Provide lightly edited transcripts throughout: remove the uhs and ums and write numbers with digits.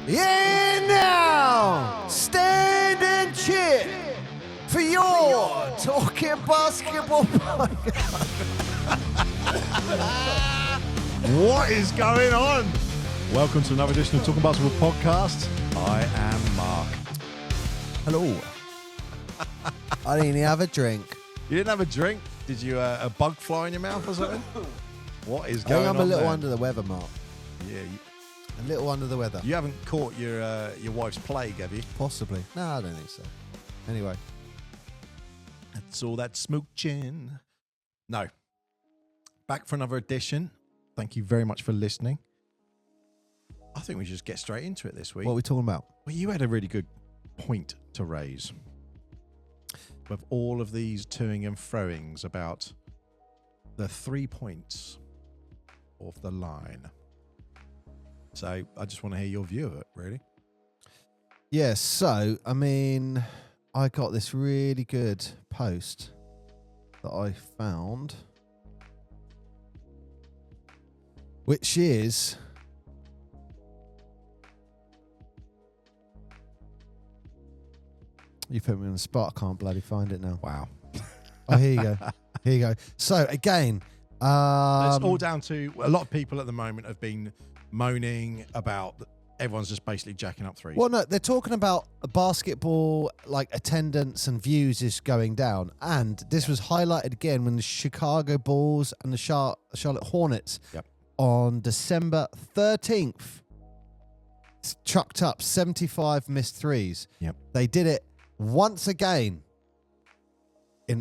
Yeah, now stand and cheer for your Talking Basketball podcast. What is going on? Welcome to another edition of Talking Basketball podcast. I am Mark. Hello. I didn't even have a drink. You didn't have a drink? Did you a bug fly in your mouth or something? What is I going think on I'm a little there? under the weather, Mark. Yeah, A little under the weather. you haven't caught your wife's plague, have you? Possibly. No, I don't think so. Anyway. That's all that smooching. No. Back for another edition. Thank you very much for listening. I think we should just get straight into it this week. What are we talking about? Well, you had a really good point to raise with all of these toing and froings about the 3 points off the line. So I just want to hear your view of it, really. Yeah, so, I mean, I got this really good post that I found, which is you put me on the spot. I can't bloody find it now. Wow. Oh, here you go. Here you go. So again, It's all down to a lot of people at the moment have been moaning about everyone's just basically jacking up threes. well, no, they're talking about basketball, like attendance and views is going down, and this was highlighted again when the Chicago Bulls and the Charlotte Hornets on December 13th chucked up 75 missed threes. Yep. They did it once again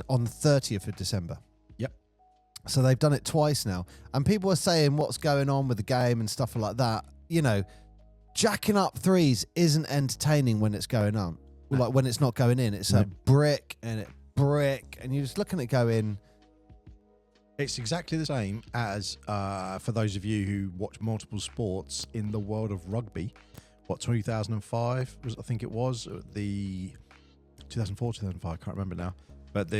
on the 30th of December. Yep. So they've done it twice now. And people are saying what's going on with the game and stuff like that. You know, jacking up threes isn't entertaining when it's going on. No. Like when it's not going in. It's a brick and you're just looking at it going. It's exactly the same as, for those of you who watch multiple sports in the world of rugby, 2005 was, I think it was, the 2004, 2005, I can't remember now. But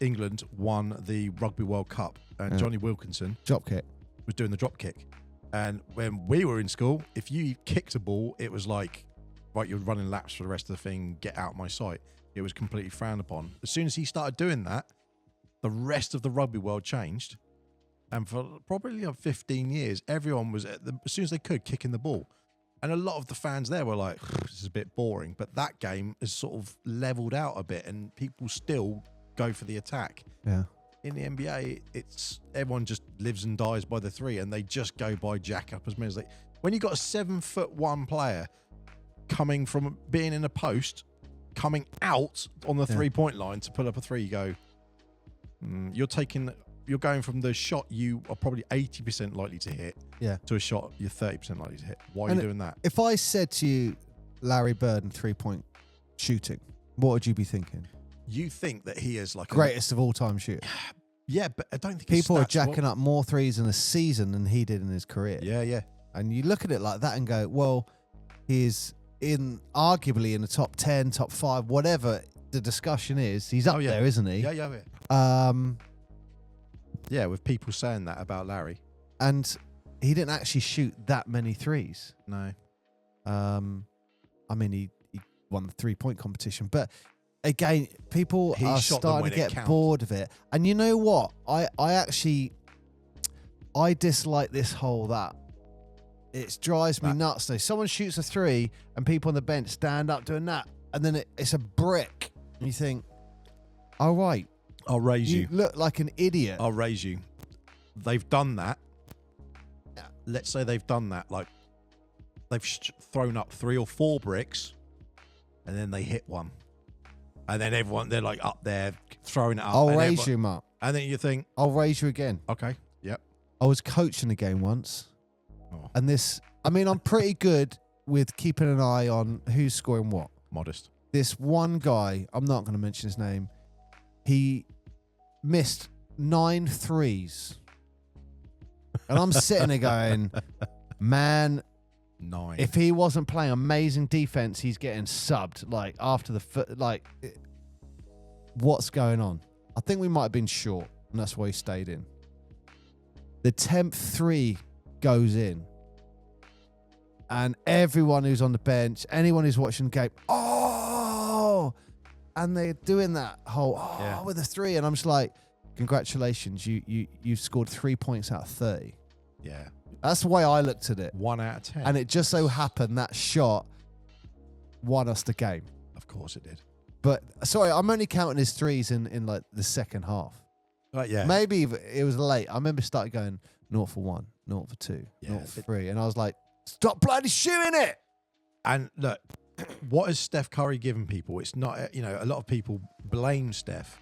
England won the Rugby World Cup, and Johnny Wilkinson Drop kick. was doing the drop kick. And when we were in school, if you kicked a ball, it was like, right, you're running laps for the rest of the thing, get out of my sight. It was completely frowned upon. As soon as he started doing that, the rest of the rugby world changed. And for probably 15 years, everyone was, as soon as they could, kicking the ball. And a lot of the fans there were like, this is a bit boring. But that game has sort of leveled out a bit, and people still go for the attack. Yeah. In the NBA, it's everyone just lives and dies by the three, and they just go by jack up as many as they. When you got a 7'1" player coming from being in a post, coming out on the 3-point line to pull up a three, you go, you're going from the shot you are probably 80% likely to hit, to a shot you're 30% likely to hit. Why are you doing that? If I said to you, Larry Bird and 3-point shooting, what would you be thinking? You think that he is like Greatest of all time shooter. Yeah, but I don't think People are jacking up more threes in a season than he did in his career. Yeah. And you look at it like that and go, well, he's arguably in the top 10, top 5, whatever the discussion is. He's up there, isn't he? Yeah. Yeah, with people saying that about Larry. And he didn't actually shoot that many threes. No. I mean, he won the 3-point competition, but again, people are starting to get bored of it. And you know what? I dislike this whole that. It drives me nuts though. Someone shoots a three and people on the bench stand up doing that, and then it's a brick. And you think, all right. I'll raise you. You look like an idiot. I'll raise you. They've done that. Let's say they've done that. Like, they've thrown up 3 or 4 bricks, and then they hit one. And then they're like up there throwing it up. I'll raise you, Mark. And then you think, I'll raise you again. okay, yep. I was coaching a game once. Oh. And I'm pretty good with keeping an eye on who's scoring what. Modest. This one guy, I'm not going to mention his name, he missed 9 threes. And I'm sitting there going, man, 9. if he wasn't playing amazing defense, he's getting subbed. Like, after the foot, like, what's going on? I think we might have been short, and that's why he stayed in. The 10th three goes in. and everyone who's on the bench, anyone who's watching the game, oh, and they're doing that whole with a 3, and I'm just like, congratulations, you've scored 3 points out of 30. Yeah. That's the way I looked at it. 1 out of 10. And it just so happened that shot won us the game. Of course it did. But sorry, I'm only counting his 3s in like the second half. Right, yeah. Maybe it was late. I remember started going 0 for 1, 0 for 2, Yeah, 0 for 3. And I was like, stop bloody shooting it. And look, what has Steph Curry given people? It's not, a lot of people blame Steph.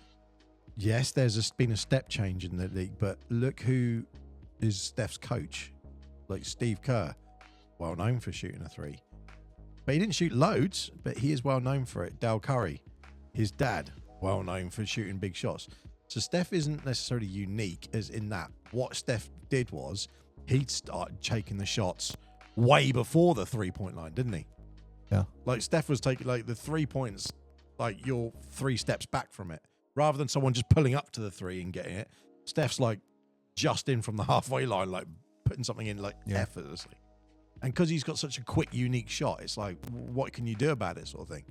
Yes, there's been a step change in the league, but look who is Steph's coach. Like Steve Kerr, well known for shooting a 3. But he didn't shoot loads, but he is well known for it. Dale Curry, his dad, well known for shooting big shots. So Steph isn't necessarily unique as in that. What Steph did was he'd started taking the shots way before the 3-point line, didn't he? Yeah. Like Steph was taking like the 3 points, like you're 3 steps back from it. Rather than someone just pulling up to the 3 and getting it, Steph's like just in from the halfway line, like putting something in like effortlessly. And because he's got such a quick, unique shot, it's like, what can you do about it, sort of thing.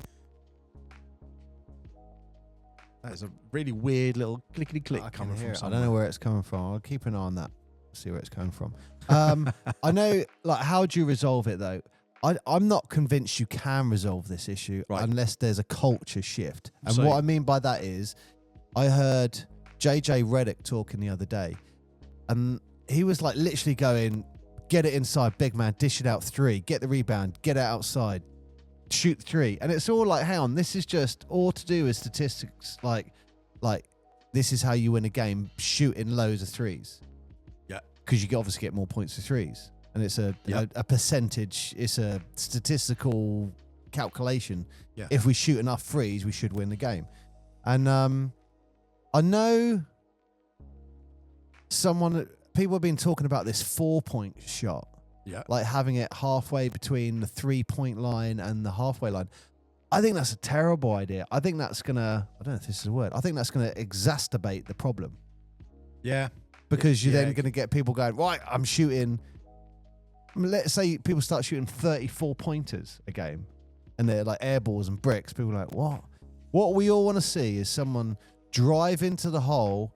That is a really weird little clickety click coming from somewhere. I don't know where it's coming from. I'll keep an eye on that. See where it's coming from. I know, like, how do you resolve it though? I'm not convinced you can resolve this issue unless there's a culture shift. And what I mean by that is, I heard JJ Redick talking the other day, and he was like literally going, get it inside, big man, dish it out 3, get the rebound, get it outside, shoot 3. And it's all like, hang on, this is just all to do with statistics. Like this is how you win a game, shooting loads of 3s. Yeah. Because you obviously get more points for 3s. And it's a percentage, it's a statistical calculation. Yeah. If we shoot enough 3s, we should win the game. And I know people have been talking about this 4-point shot. Yeah. Like having it halfway between the 3-point line and the halfway line. I think that's a terrible idea. I think that's going to, I don't know if this is a word, I think that's going to exacerbate the problem. Yeah. Because you're then going to get people going, right, I'm shooting, let's say people start shooting 34 pointers a game and they're like air balls and bricks. People are like, what? What we all want to see is someone drive into the hole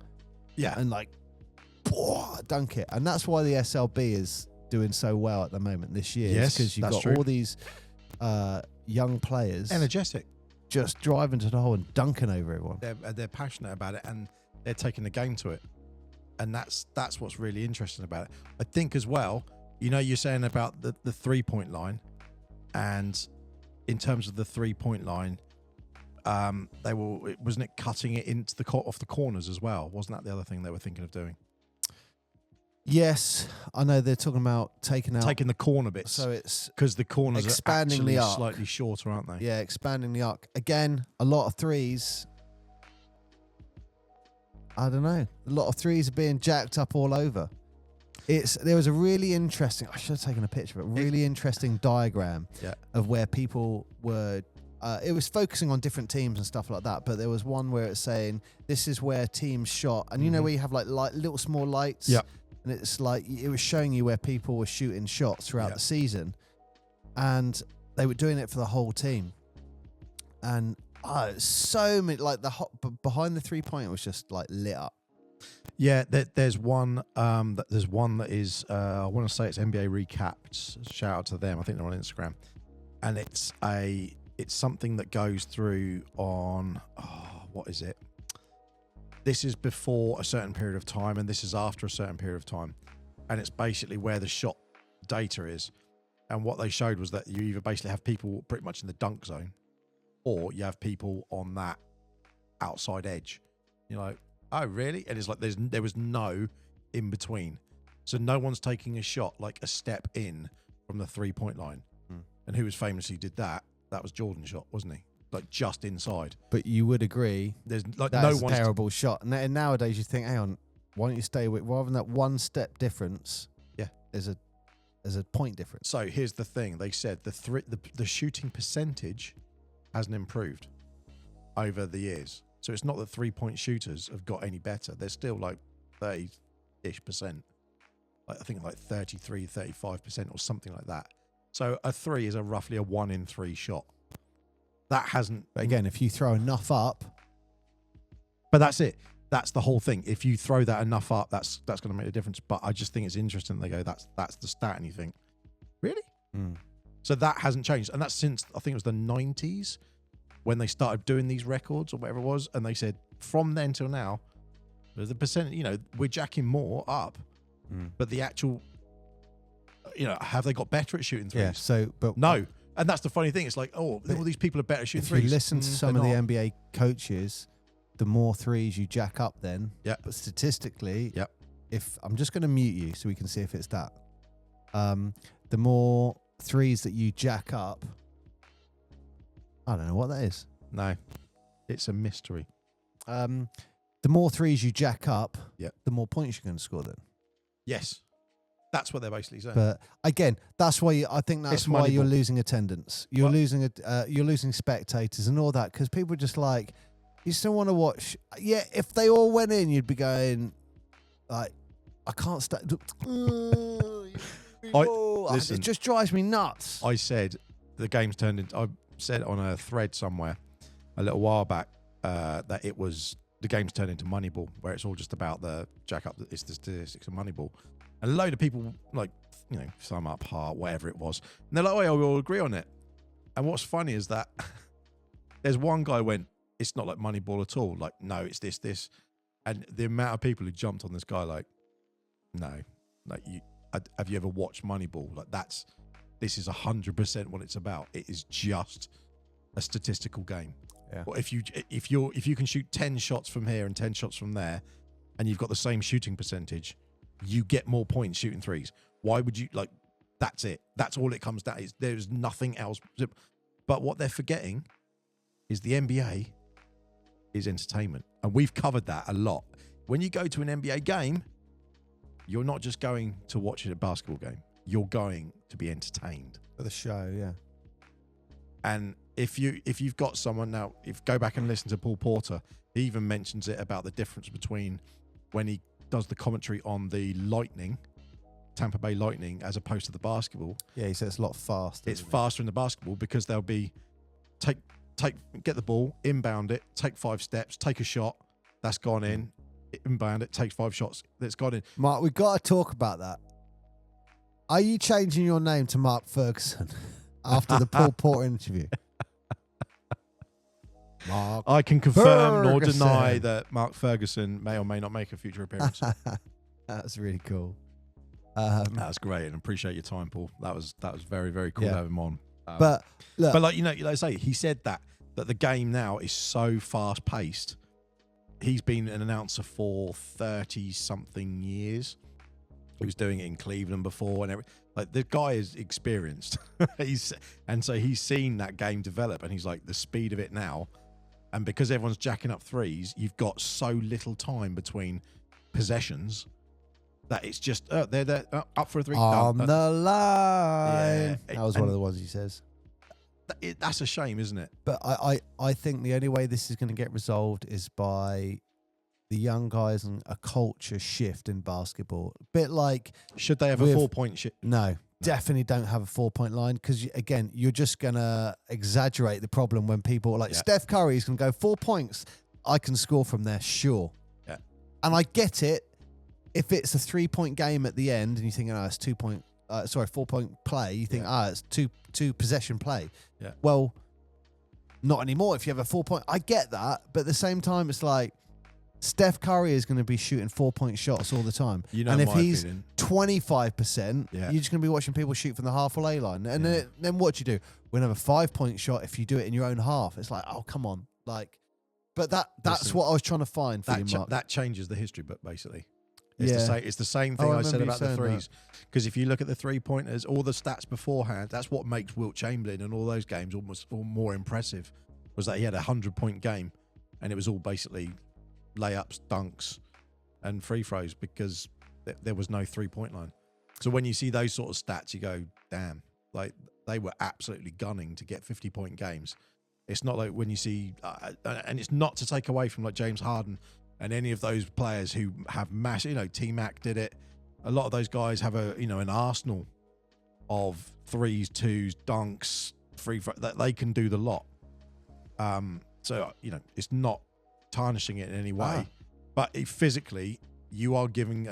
and like, dunk it. And that's why the SLB is doing so well at the moment this year. Yes, because you've got all these young players, energetic, just driving to the hole and dunking over everyone. They're passionate about it and they're taking the game to it, and that's what's really interesting about it. I think as well, you're saying about the 3-point line, and in terms of the 3-point line, wasn't it cutting it into off the corners as well? Wasn't that the other thing they were thinking of doing? Yes, I know they're talking about taking the corner bits. So it's because the corners expanding are actually the arc. Slightly shorter, aren't they? Yeah, expanding the arc. Again, a lot of 3s. I don't know. A lot of 3s are being jacked up all over. There was a really interesting, I should have taken a picture of it, really interesting diagram of where people were, it was focusing on different teams and stuff like that, but there was one where it's saying, this is where teams shot, and you know where you have like little small lights? Yeah. And it's like, it was showing you where people were shooting shots throughout the season, and they were doing it for the whole team. And so many, like behind the 3-point was just like lit up. Yeah, there's one. There's one that is. I want to say it's NBA Recapped. Shout out to them. I think they're on Instagram, and it's something that goes through on. What is it? This is before a certain period of time, and this is after a certain period of time, and it's basically where the shot data is. And what they showed was that you either basically have people pretty much in the dunk zone, or you have people on that outside edge. You're like, oh, really? And it's like there was no in between. So no one's taking a shot like a step in from the 3-point line. And who was famously did that? That was Jordan's shot, wasn't he? Like just inside. But you would agree there's like that's a terrible shot. And nowadays you think, hang on, why don't you stay with, rather than that one step difference, there's a point difference. So here's the thing. They said the shooting percentage hasn't improved over the years. So it's not that 3-point shooters have got any better. They're still like 30-ish%. Like I think like 33, 35% or something like that. So a 3 is roughly a 1 in 3 shot. That hasn't. But again, if you throw enough up, but that's it. That's the whole thing. If you throw that enough up, that's going to make a difference. But I just think it's interesting. They go, that's the stat, and you think, really? So that hasn't changed, and that's since I think it was the 90s when they started doing these records or whatever it was, and they said from then till now, the percent, we're jacking more up, but the actual, have they got better at shooting threes? yeah. So, but No. And that's the funny thing. It's like, all these people are better at shooting if threes. you listen to some of they're the not. NBA coaches, the more threes you jack up, then. Yeah. But statistically, Yep. if I'm just going to mute you so we can see if it's that, the more threes that you jack up, I don't know what that is. No, it's a mystery. The more threes you jack up, Yep. the more points you're going to score. Then. Yes. That's what they're basically saying. But again, that's why I think that's It's why you're Moneyball. losing attendance. You're losing spectators and all that because people are just like, you still want to watch. Yeah, if they all went in, you'd be going like, I can't stand. Listen. It just drives me nuts. I said the game's turned into. I said on a thread somewhere a little while back that the game's turned into Moneyball, where it's all just about the jack up. It's the statistics of Moneyball, and a load of people thumb up, heart, whatever it was, and they're like, "Oh, yeah, we all agree on it." And what's funny is that there's one guy went, "It's not like Moneyball at all." Like, no, it's this, and the amount of people who jumped on this guy, like, no, like have you ever watched Moneyball? Like, this is 100% what it's about. It is just a statistical game. Yeah. Well, if you can shoot 10 shots from here and 10 shots from there, and you've got the same shooting percentage, you get more points shooting threes. Why would you that's it. That's all it comes down. There's nothing else. But what they're forgetting is the NBA is entertainment. And we've covered that a lot. When you go to an NBA game, you're not just going to watch a basketball game. You're going to be entertained. For the show, yeah. And if you've got someone now, go back and listen to Paul Porter, he even mentions it about the difference between when he does the commentary on the Lightning, Tampa Bay Lightning, as opposed to the basketball. Yeah, he said it's a lot faster. It's faster in the basketball because they'll be get the ball, inbound it, take 5 steps, take a shot, that's gone in, inbound it, takes 5 shots, that's gone in. Mark, we've got to talk about that. Are you changing your name to Mark Ferguson after the Paul Porter interview? Mark. I can confirm nor Ferguson. deny that Mark Ferguson may or may not make a future appearance. That's really cool. That's great, and appreciate your time, Paul. That was very, very cool to have him on. But look, like I say, he said that the game now is so fast paced. He's been an announcer for 30-something years. He was doing it in Cleveland before, and like the guy is experienced. So he's seen that game develop, and he's like, the speed of it now, and because everyone's jacking up threes, you've got so little time between possessions that it's just they're up for a 3 on done. the line. Yeah, That was one of the ones he says. That's a shame, isn't it? But I think the only way this is going to get resolved is by the young guys and a culture shift in basketball. A bit like... Should they have a 4-point shift? No, definitely don't have a 4-point line because, again, you're just going to exaggerate the problem when people... Like Steph Curry is going to go 4 points. I can score from there, sure. Yeah. And I get it if it's a 3-point game at the end and you think, it's 4-point play. You think, it's two possession play. Yeah. Well, not anymore if you have a 4-point. I get that, but at the same time, it's like Steph Curry is going to be shooting 4-point shots all the time. And if he's 25%, you're just going to be watching people shoot from the halfway line. And then what do you do? We're going to have a 5-point shot if you do it in your own half. It's like, oh, come on. But that's what I was trying to find for you, Mark. That changes the history, but basically. It's the same thing I said about the threes. Because if you look at the 3-pointers, all the stats beforehand, that's what makes Wilt Chamberlain and all those games almost all more impressive, was that he had a 100-point game and it was all basically layups, dunks, and free throws because there was no 3-point line. So when you see those sort of stats, you go, damn, like they were absolutely gunning to get 50-point games. It's not like when you see, and it's not to take away from like James Harden and any of those players who have massive, T-Mac did it. A lot of those guys have an Arsenal of threes, twos, dunks, free throw, that they can do the lot. So it's not tarnishing it in any way, but physically you are giving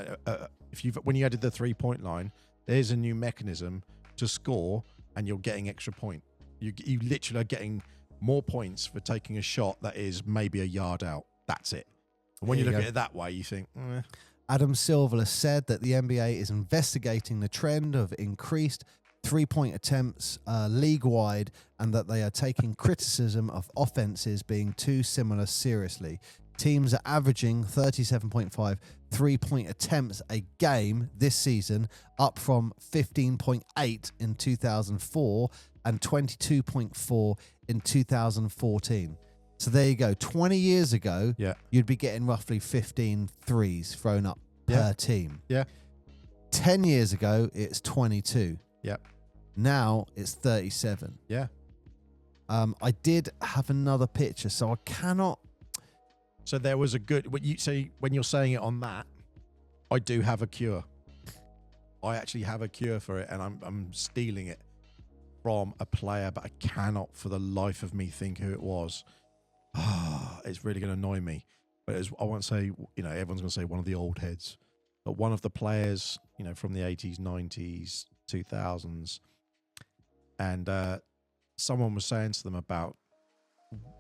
when you added the 3-point line, there's a new mechanism to score, and you're getting extra point. You literally are getting more points for taking a shot that is maybe a yard out. That's it. And when you look at it that way, you think, Adam Silver said that the NBA is investigating the trend of increased 3-point attempts league-wide, and that they are taking criticism of offenses being too similar seriously. Teams are averaging 37.5 3-point attempts a game this season, up from 15.8 in 2004 and 22.4 in 2014. So there you go. 20 years ago, you'd be getting roughly 15 threes thrown up per team. 10 years ago, it's 22. Now it's 37. I did have another picture, so I cannot. So there was a good. When you're saying it on that, I do have a cure. I actually have a cure for it, and I'm stealing it from a player, but I cannot for the life of me think who it was. It's really going to annoy me. But I won't say, everyone's going to say one of the old heads, but one of the players, from the 80s, 90s, 2000s, and someone was saying to them about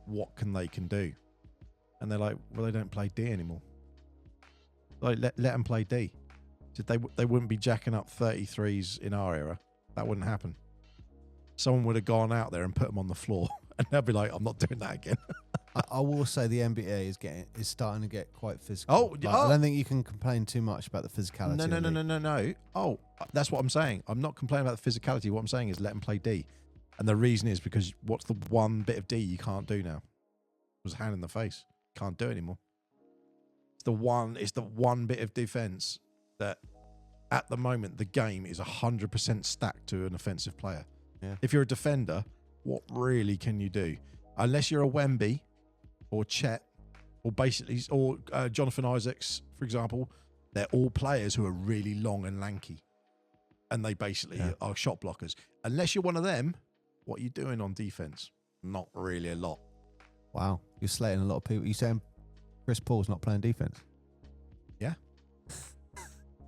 what they can do, and they're like, well, they don't play D anymore. Like, let them play D. They wouldn't be jacking up 33s in our era. That wouldn't happen. Someone would have gone out there and put them on the floor, and they'll be like, I'm not doing that again. I will say the NBA is starting to get quite physical. I don't think you can complain too much about the physicality. No. Oh, that's what I'm saying. I'm not complaining about the physicality. What I'm saying is let them play D. And the reason is because what's the one bit of D you can't do now? It was a hand in the face. Can't do it anymore. It's the one bit of defense that at the moment the game is 100% stacked to an offensive player. If you're a defender, what really can you do? Unless you're a Wemby or Chet or Jonathan Isaacs, for example, they're all players who are really long and lanky, and they basically are shot blockers. Unless you're one of them, what are you doing on defense? Not really a lot. Wow, you're slating a lot of people. You saying Chris Paul's not playing defense? Yeah.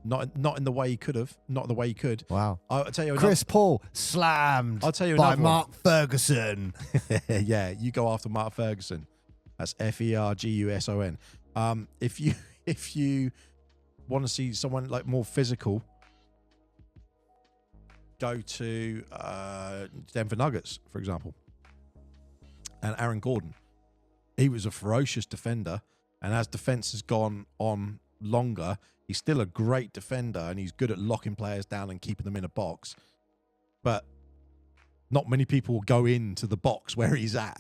Not in the way he could have. Not the way he could. Wow. I'll tell you. Chris Paul slammed. I'll tell you by Mark Ferguson. Yeah, you go after Mark Ferguson. That's Ferguson. If you want to see someone like more physical, go to Denver Nuggets, for example, and Aaron Gordon. He was a ferocious defender, and as defense has gone on longer, he's still a great defender, and he's good at locking players down and keeping them in a box. But not many people will go into the box where he's at.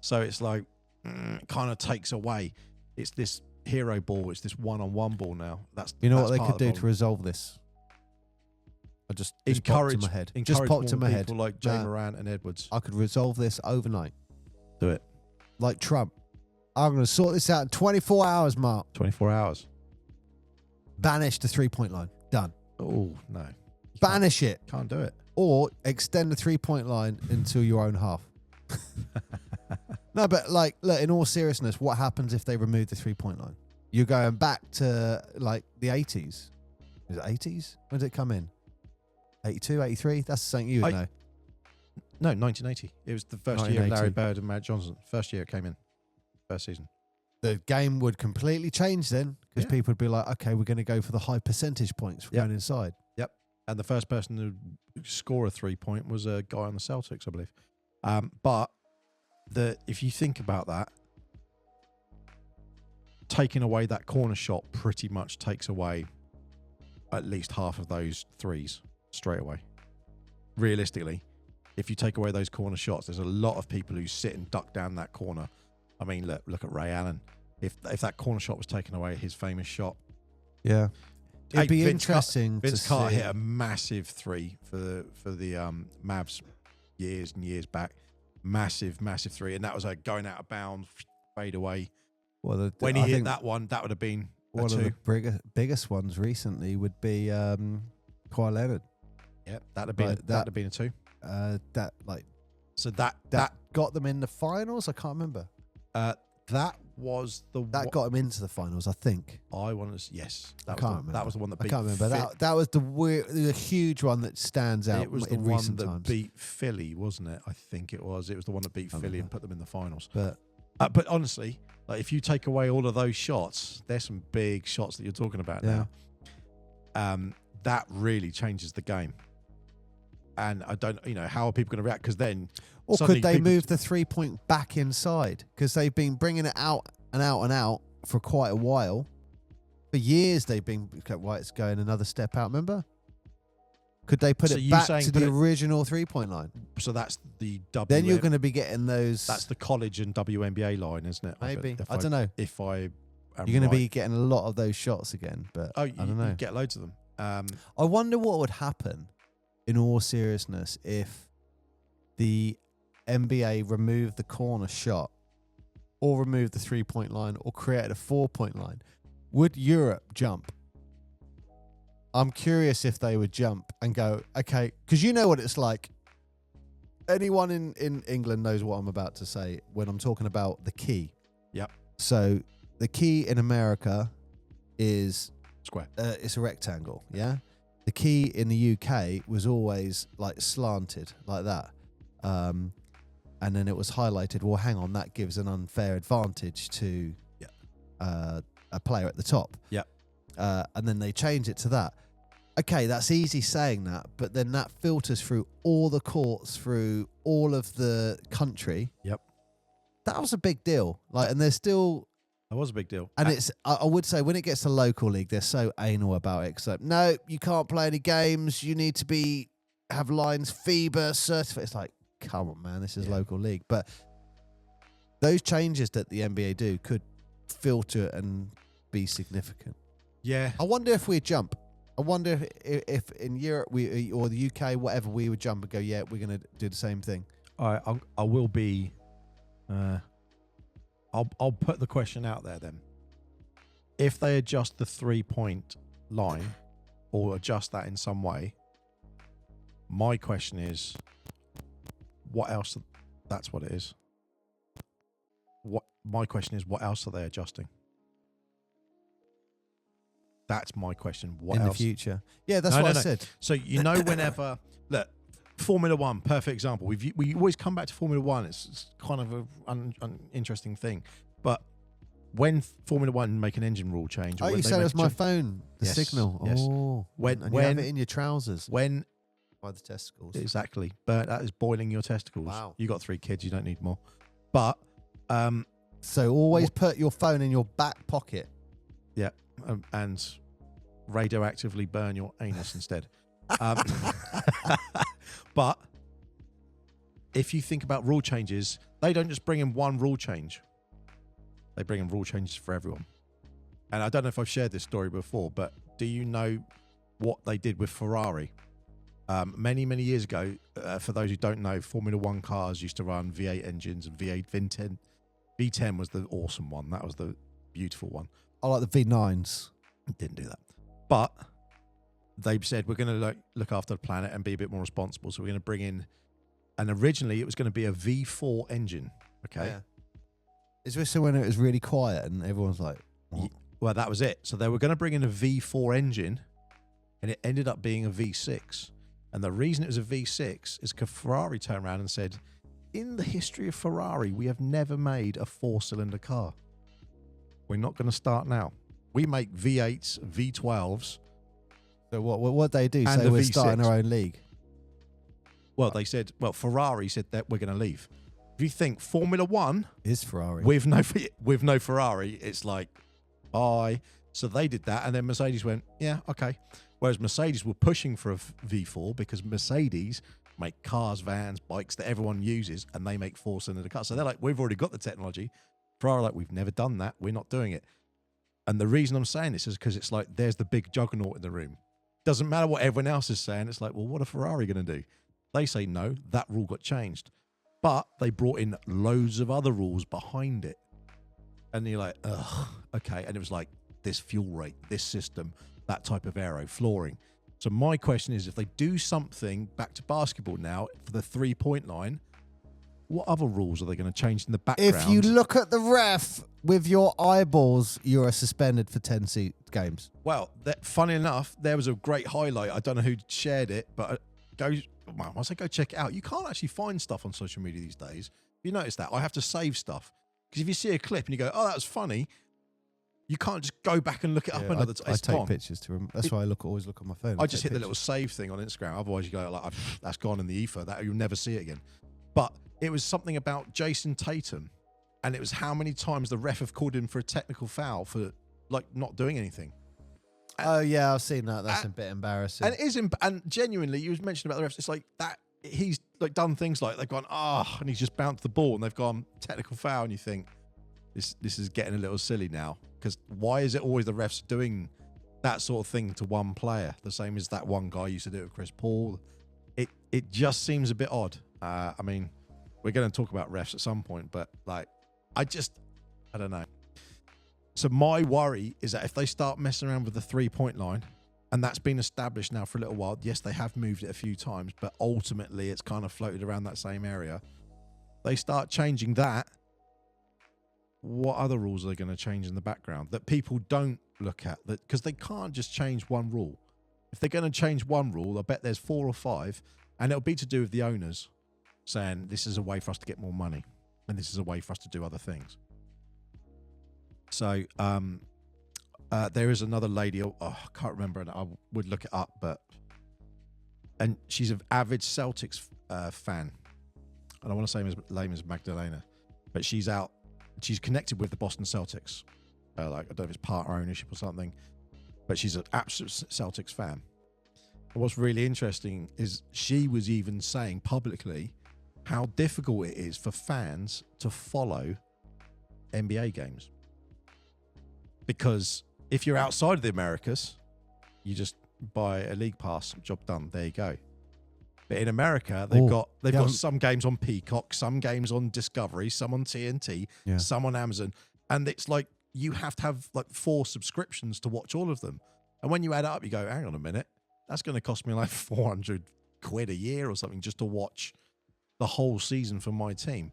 So it's like, it kind of takes away. It's this hero ball. It's this one-on-one ball now. What they could do to resolve this? I just popped in my head. Just popped in my head. People like Jay Morant and Edwards. I could resolve this overnight. Do it. Like Trump. I'm going to sort this out in 24 hours, Mark. 24 hours. Banish the 3-point line. Done. Oh, no. Banish it. Can't do it. Or extend the 3-point line into your own half. No, but look, in all seriousness, what happens if they remove the 3-point line? You're going back to like the 80s. Is it 80s? When did it come in? 82, 83? That's something you would know. No, 1980. It was the first year of Larry Bird and Matt Johnson. First year it came in. First season. The game would completely change then, because people would be like, okay, we're going to go for the high percentage points for going inside. Yep. And the first person to score a 3-point was a guy on the Celtics, I believe. But if you think about that, taking away that corner shot pretty much takes away at least half of those threes straight away. Realistically, if you take away those corner shots, there's a lot of people who sit and duck down that corner. I mean, look at Ray Allen. If that corner shot was taken away, his famous shot. Yeah. It'd be interesting to see. Vince Carter hit a massive 3 for the Mavs years and years back. Massive 3. And that was going out of bounds, fade away. Well, when he hit that one, that would have been one of the biggest ones recently would be Kawhi Leonard. Yeah, that'd have been a 2. That like So that got them in the finals. I can't remember. that was That got them into the finals, I think. I want to. Yes, I can't remember. That was the one that beat. I can't remember. That was the huge one that stands out. It was the in one recent that times. beat Philly, wasn't it? I think it was. It was the one that beat Philly and put them in the finals. But Honestly, like if you take away all of those shots, there's some big shots that you're talking about now. That really changes the game. And I don't, how are people going to react? Because then, or could they move the 3-point back inside? Because they've been bringing it out and out and out for quite a while. For years, they've been right. It's going another step out. Remember? Could they put it back to the original 3-point line? So that's the W. Then you're going to be getting those. That's the college and WNBA line, isn't it? Maybe. I don't know. If I, you're going to be getting a lot of those shots again. But I don't know. You get loads of them. I wonder what would happen, in all seriousness, if the NBA removed the corner shot, or removed the 3-point line, or created a 4-point line. Would Europe jump? I'm curious if they would jump and go, okay, because you know what it's like. Anyone in England knows what I'm about to say when I'm talking about the key. Yep. So the key in America is square. It's a rectangle, yeah? The key in the UK was always like slanted like that. And then it was highlighted, well, hang on, that gives an unfair advantage to a player at the top. Yeah. And then they change it to that. Okay, that's easy saying that, but then that filters through all the courts, through all of the country. Yep. That was a big deal. Like, and there's still... That was a big deal. And it's, I would say, when it gets to local league, they're so anal about it. So, no, you can't play any games. You need to have lines FIBA certified. It's like, come on, man, this is local league. But those changes that the NBA do could filter and be significant. Yeah. I wonder if we jump. I wonder if in Europe or the UK, whatever, we would jump and go, yeah, we're going to do the same thing. I will be... I'll put the question out there then. If they adjust the 3-point line or adjust that in some way, my question is, what else? That's what it is. My question is, what else are they adjusting? That's my question. What else? In the future? Yeah, that's what I said. So, whenever... Look, Formula One, perfect example. We always come back to Formula One. It's kind of an interesting thing. But when Formula One make an engine rule change... Oh, you said it was my phone, the signal. Yes. Oh. When you have it in your trousers. By the testicles. Exactly. But that is boiling your testicles. Wow. You got 3 kids. You don't need more. But... so always put your phone in your back pocket. Yeah. And radioactively burn your anus instead. But if you think about rule changes, they don't just bring in one rule change. They bring in rule changes for everyone. And I don't know if I've shared this story before, but do you know what they did with Ferrari? Many, many years ago, for those who don't know, Formula One cars used to run V8 engines and V8 V10. V10 was the awesome one. That was the beautiful one. I like the V9s. Didn't do that. But they said, we're going to look after the planet and be a bit more responsible. So we're going to bring in, and originally it was going to be a V4 engine. Okay. Yeah. Is this when it was really quiet and everyone's like, what? Well, that was it. So they were going to bring in a V4 engine and it ended up being a V6. And the reason it was a V6 is because Ferrari turned around and said, in the history of Ferrari, we have never made a 4-cylinder car. We're not going to start now. We make V8s, V12s. So what they do? And So we're starting our own league. Well, they said, Ferrari said that we're going to leave. If you think Formula One is Ferrari with no Ferrari, it's like, bye. So they did that, and then Mercedes went, yeah, okay. Whereas Mercedes were pushing for a V4 because Mercedes make cars, vans, bikes that everyone uses, and they make 4-cylinder cars. So they're like, we've already got the technology. Ferrari like, we've never done that. We're not doing it. And the reason I'm saying this is because it's like, there's the big juggernaut in the room. Doesn't matter what everyone else is saying. It's like, well, what are Ferrari going to do? They say no, that rule got changed. But they brought in loads of other rules behind it. And you're like, ugh, okay. And it was like this fuel rate, this system, that type of aero, flooring. So my question is, if they do something back to basketball now for the 3-point line, what other rules are they going to change in the background? If you look at the ref with your eyeballs, you are suspended for 10 games. Well, funny enough, there was a great highlight. I don't know who shared it, but go check it out. You can't actually find stuff on social media these days. You notice that? I have to save stuff. Because if you see a clip and you go, oh, that was funny, you can't just go back and look it up another time. I take pictures that's why I always look on my phone. I just hit the little save thing on Instagram. Otherwise, you go like, that's gone in the ether. That you'll never see it again. But it was something about Jason Tatum, and it was how many times the ref have called him for a technical foul for like not doing anything. Oh yeah, I've seen that. That's a bit embarrassing. And it is, and genuinely, you was mentioning about the refs. It's like that. He's like done things like they've gone and he's just bounced the ball, and they've gone technical foul, and you think this is getting a little silly now. Because why is it always the refs doing that sort of thing to one player? The same as that one guy used to do it with Chris Paul. It just seems a bit odd. I mean, we're going to talk about refs at some point, but like, I don't know. So my worry is that if they start messing around with the 3-point line, and that's been established now for a little while. Yes, they have moved it a few times, but ultimately it's kind of floated around that same area. They start changing that. What other rules are they going to change in the background that people don't look at? That because they can't just change one rule. If they're going to change one rule, I bet there's 4 or 5, and it'll be to do with the owners saying this is a way for us to get more money, and this is a way for us to do other things. So there is another lady. I can't remember, and I would look it up, and she's an avid Celtics fan, and I want to say her name is Magdalena, but she's connected with the Boston Celtics. Like, I don't know if it's part ownership or something, but she's an absolute Celtics fan. And what's really interesting is she was even saying publicly how difficult it is for fans to follow NBA games. Because if you're outside of the Americas, you just buy a league pass, job done, there you go. But in America, they've got some games on Peacock, some games on Discovery, some on TNT, some on Amazon. And it's like you have to have like 4 subscriptions to watch all of them. And when you add it up, you go, hang on a minute, that's going to cost me like 400 quid a year or something just to watch the whole season for my team.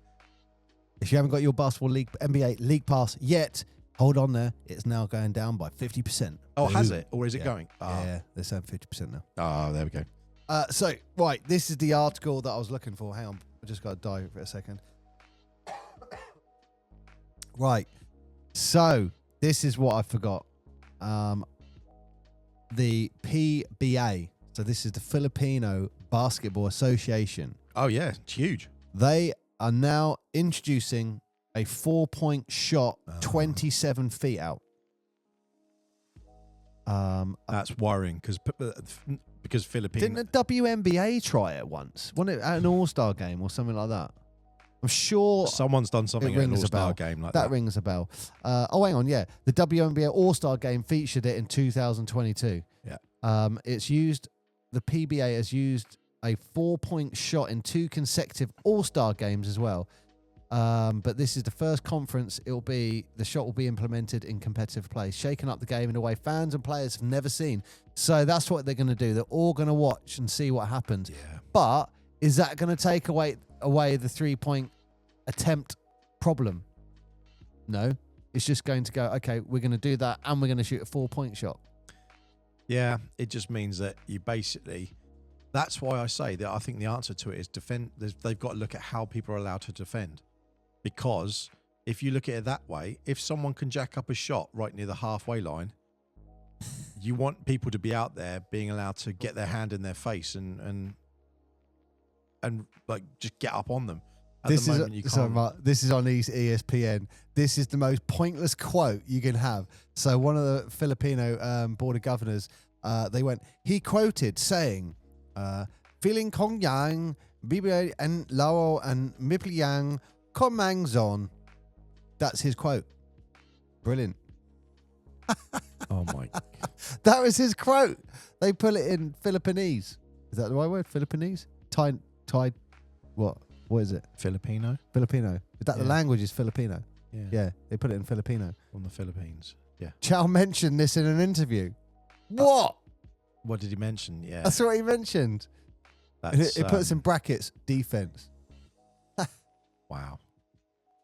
If you haven't got your basketball league, NBA league pass yet, hold on there. It's now going down by 50%. Oh, has it? Or is it going? Yeah, they're saying 50% now. Oh, there we go. So, right, this is the article that I was looking for. Hang on, I just got to dive for a second. Right, so this is what I forgot. The PBA, so this is the Filipino Basketball Association. Oh, yeah, it's huge. They are now introducing a 4-point shot 27 feet out. That's worrying because Philippines didn't the WNBA try it once? Wasn't it at an All-Star game or something like that? I'm sure someone's done something at an All-Star game like that. That rings a bell. Hang on, yeah. The WNBA All-Star game featured it in 2022. Yeah. It's used, the PBA has used a 4-point shot in 2 consecutive All-Star games as well. But this is the first conference the shot will be implemented in competitive play, shaking up the game in a way fans and players have never seen. So that's what they're going to do. They're all going to watch and see what happens. Yeah. But is that going to take away the 3-point attempt problem? No. It's just going to go, okay, we're going to do that and we're going to shoot a 4-point shot. Yeah, it just means that you basically... That's why I say that I think the answer to it is defend. They've got to look at how people are allowed to defend. Because if you look at it that way, if someone can jack up a shot right near the halfway line, you want people to be out there being allowed to get their hand in their face and like just get up on them. This is on ESPN. This is the most pointless quote you can have. So one of the Filipino board of governors, they went. He quoted saying, "Feeling Kong Yang, Bibi and Lao and Mipliang, Komang Zon." That's his quote. Brilliant. Oh my! That was his quote. They put it in Philippinese. Is that the right word? Philippinese? Thai. What? What is it? Filipino. Filipino. Is that the language? Is Filipino? Yeah. Yeah. They put it in Filipino. From the Philippines. Yeah. Chow mentioned this in an interview. What? What did he mention? Yeah. That's what he mentioned. It puts in brackets defense. Wow.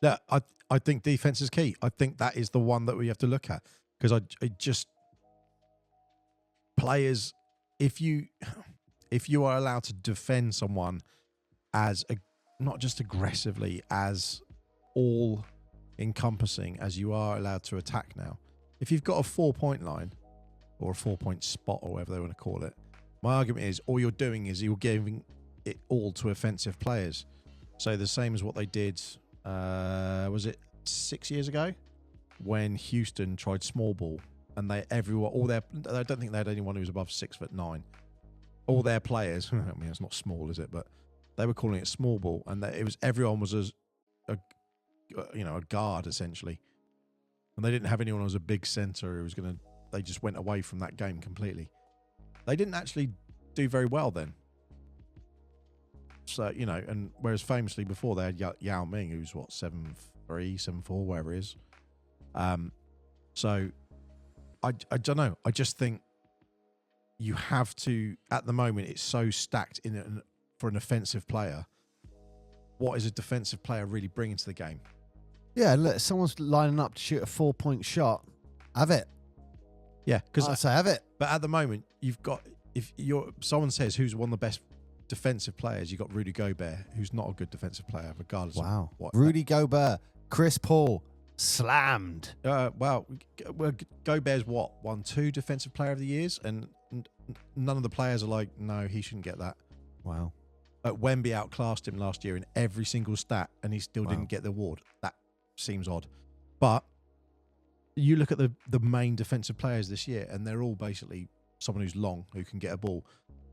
Yeah, I think defense is key. I think that is the one that we have to look at, because I just players, if you are allowed to defend someone as not just aggressively, as all encompassing as you are allowed to attack now. If you've got a 4-point line or a 4-point spot or whatever they want to call it, my argument is all you're doing is you're giving it all to offensive players. So the same as what they did, was it 6 years ago when Houston tried small ball, and I don't think they had anyone who was above 6'9". All their players, I mean, it's not small, is it? But they were calling it small ball, and everyone was a guard essentially, and they didn't have anyone who was a big center who was they just went away from that game completely. They didn't actually do very well then. So, and whereas famously before they had Yao Ming, who's 7'3", 7'4", whatever it is. So I don't know. I just think you have to, at the moment, it's so stacked for an offensive player. What is a defensive player really bringing to the game? Yeah, look, if someone's lining up to shoot a 4-point shot, have it. Yeah, because I say have it. But at the moment, you've got, someone says who's one of the best defensive players, you've got Rudy Gobert, who's not a good defensive player, regardless of what. Rudy Gobert, Chris Paul, slammed. Gobert's won 2 defensive player of the years, and none of the players are like, no, he shouldn't get that. Wow. Wemby outclassed him last year in every single stat, and he still didn't get the award. That seems odd. But you look at the main defensive players this year, and they're all basically someone who's long, who can get a ball,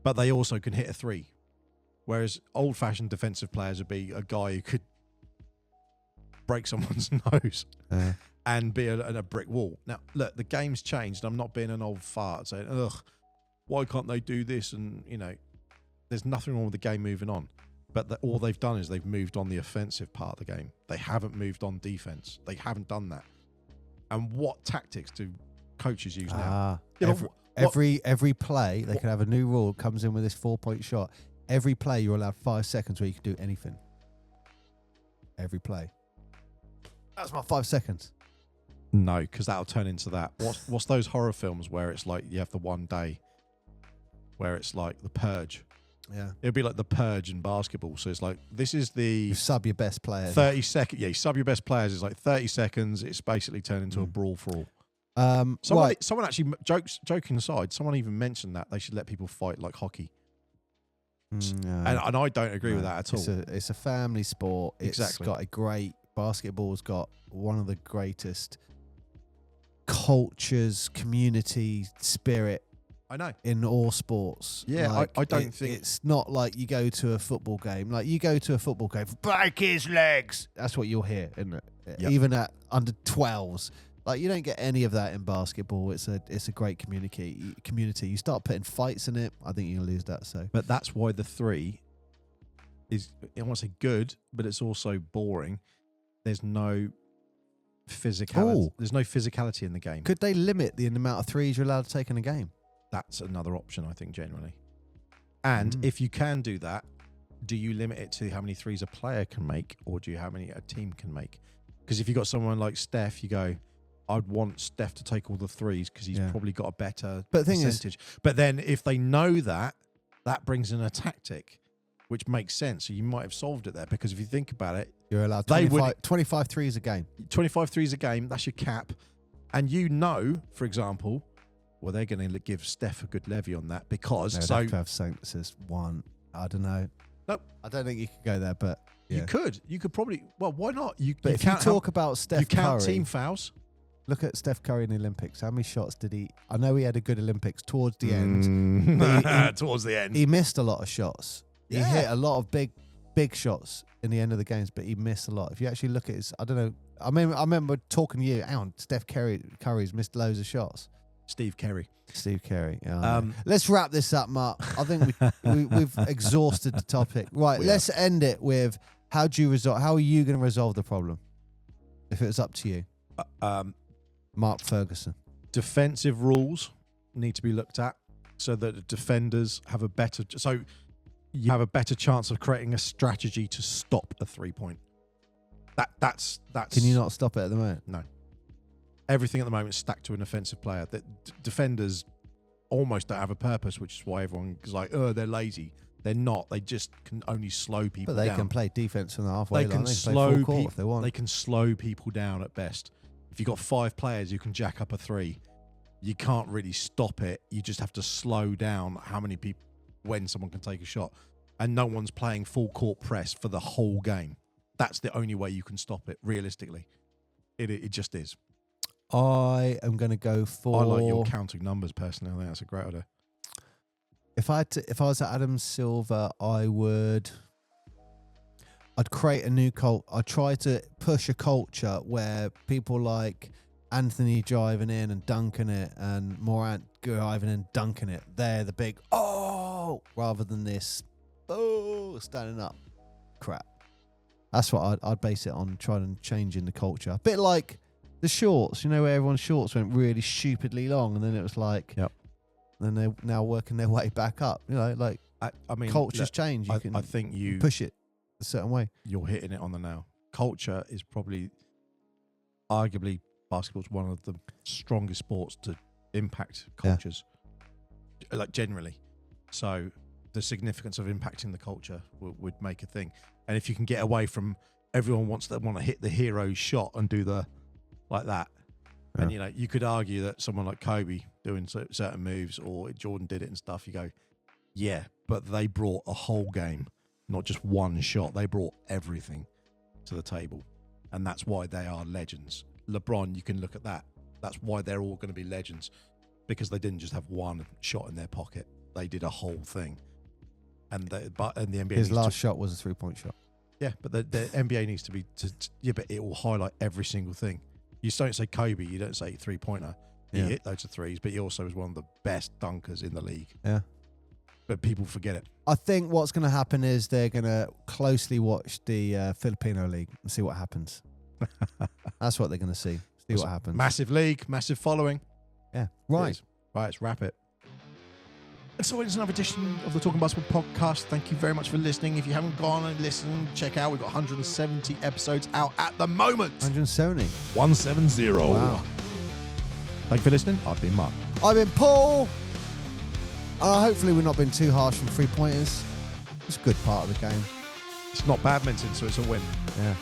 but they also can hit a 3. Whereas old-fashioned defensive players would be a guy who could break someone's nose and be a brick wall. Now, look, the game's changed. I'm not being an old fart saying, ugh, why can't they do this? And, there's nothing wrong with the game moving on. But all they've done is they've moved on the offensive part of the game. They haven't moved on defense. They haven't done that. And what tactics do coaches use now? Every play, they can have a new rule, comes in with this 4-point shot. Every play, you're allowed 5 seconds where you can do anything. Every play. That's my 5 seconds. No, because that'll turn into that. What's those horror films where it's like you have the one day where it's like The Purge? Yeah. It'll be like The Purge in basketball. So it's like, this is you sub your best players. 30 seconds. Yeah, you sub your best players. It's like 30 seconds. It's basically turned into a brawl for all. Someone actually, joking aside, someone even mentioned that they should let people fight like hockey. No. And I don't agree with that at all. It's a family sport. It's got a great, basketball's got one of the greatest cultures, community, spirit. I know. In all sports. Yeah, I don't think... It's not like you go to a football game. Like, you go to a football game, break his legs. That's what you'll hear, isn't it? Yep. Even at under 12s. Like, you don't get any of that in basketball. It's a great community. You start putting fights in it, I think you're going to lose that. So, but that's why the 3 is, I want to say good, but it's also boring. There's no physicality. There's no physicality in the game. Could they limit the amount of 3s you're allowed to take in a game? That's another option, I think, generally. And if you can do that, do you limit it to how many 3s a player can make, or do you how many a team can make? Because if you've got someone like Steph, you go, I'd want Steph to take all the 3s because he's probably got a better percentage. But then if they know that brings in a tactic, which makes sense. So you might have solved it there, because if you think about it, you're allowed 25 3s a game. 25 3s a game, that's your cap. And for example, well, they're going to give Steph a good levy on that because... No, so have says 1. I don't know. No. I don't think you could go there, but... Yeah. You could. You could probably... Well, why not? But if you talk about Steph Curry... You count team fouls. Look at Steph Curry in the Olympics. How many shots did he... I know he had a good Olympics towards the end. Towards the end. He missed a lot of shots. He hit a lot of big shots in the end of the games, but he missed a lot. If you actually look at his... I don't know. I remember talking to you. Hang on, Steph Curry's missed loads of shots. Steve Kerry. Yeah, let's wrap this up, Mark. I think we've exhausted the topic. Right, let's end it with how are you going to resolve the problem? If it was up to you. Mark Mark Ferguson. Defensive rules need to be looked at. so that the defenders have a better. So you have a better chance of creating a strategy to stop a 3-point. That's. Can you not stop it at the moment? No. Everything at the moment is stacked to an offensive player. That defenders almost don't have a purpose, which is why everyone is like, oh, they're lazy. They're not. They just can only slow people down. But they can play defense from the halfway line. They can They slow play full court people. if they want. They can slow people down at best. If you've got 5 players who can jack up a 3, you can't really stop it. You just have to slow down how many people, when someone can take a shot. And no one's playing full court press for the whole game. That's the only way you can stop it, realistically. It just is. I am going to go for... I like your counting numbers, personally. I think that's a great idea. If I was at Adam Silver, I'd create a new cult. I'd try to push a culture where people like Anthony driving in and dunking it and Morant driving in and dunking it. They're the big, rather than this, standing up crap. That's what I'd base it on, trying to change in the culture. A bit like the shorts, where everyone's shorts went really stupidly long and then it was like... Yep. Then they're now working their way back up. I mean, cultures change. I think you push it a certain way. You're hitting it on the nail. Culture is probably, arguably, basketball's one of the strongest sports to impact cultures, like generally. So the significance of impacting the culture would make a thing. And if you can get away from everyone want to hit the hero shot and do the like that. And, you could argue that someone like Kobe doing certain moves or Jordan did it and stuff, you go, yeah, but they brought a whole game, not just one shot. They brought everything to the table. And that's why they are legends. LeBron, you can look at that. That's why they're all going to be legends, because they didn't just have one shot in their pocket. They did a whole thing. And the NBA... His last shot was a 3-point shot. Yeah, but the NBA needs to be... but it will highlight every single thing. You don't say Kobe, you don't say 3-pointer. He hit loads of threes, but he also was one of the best dunkers in the league. Yeah. But people forget it. I think what's going to happen is they're going to closely watch the Filipino League and see what happens. That's what they're going to see. See what happens. Massive league, massive following. Yeah. Right. Right, let's wrap it. And so it's another edition of the Talking Basketball podcast. Thank you very much for listening. If you haven't gone and listened, check out. We've got 170 episodes out at the moment. 170. 170. Wow. Thank you for listening. I've been Mark. I've been Paul. Hopefully we've not been too harsh on 3-pointers. It's a good part of the game. It's not badminton, so it's a win. Yeah.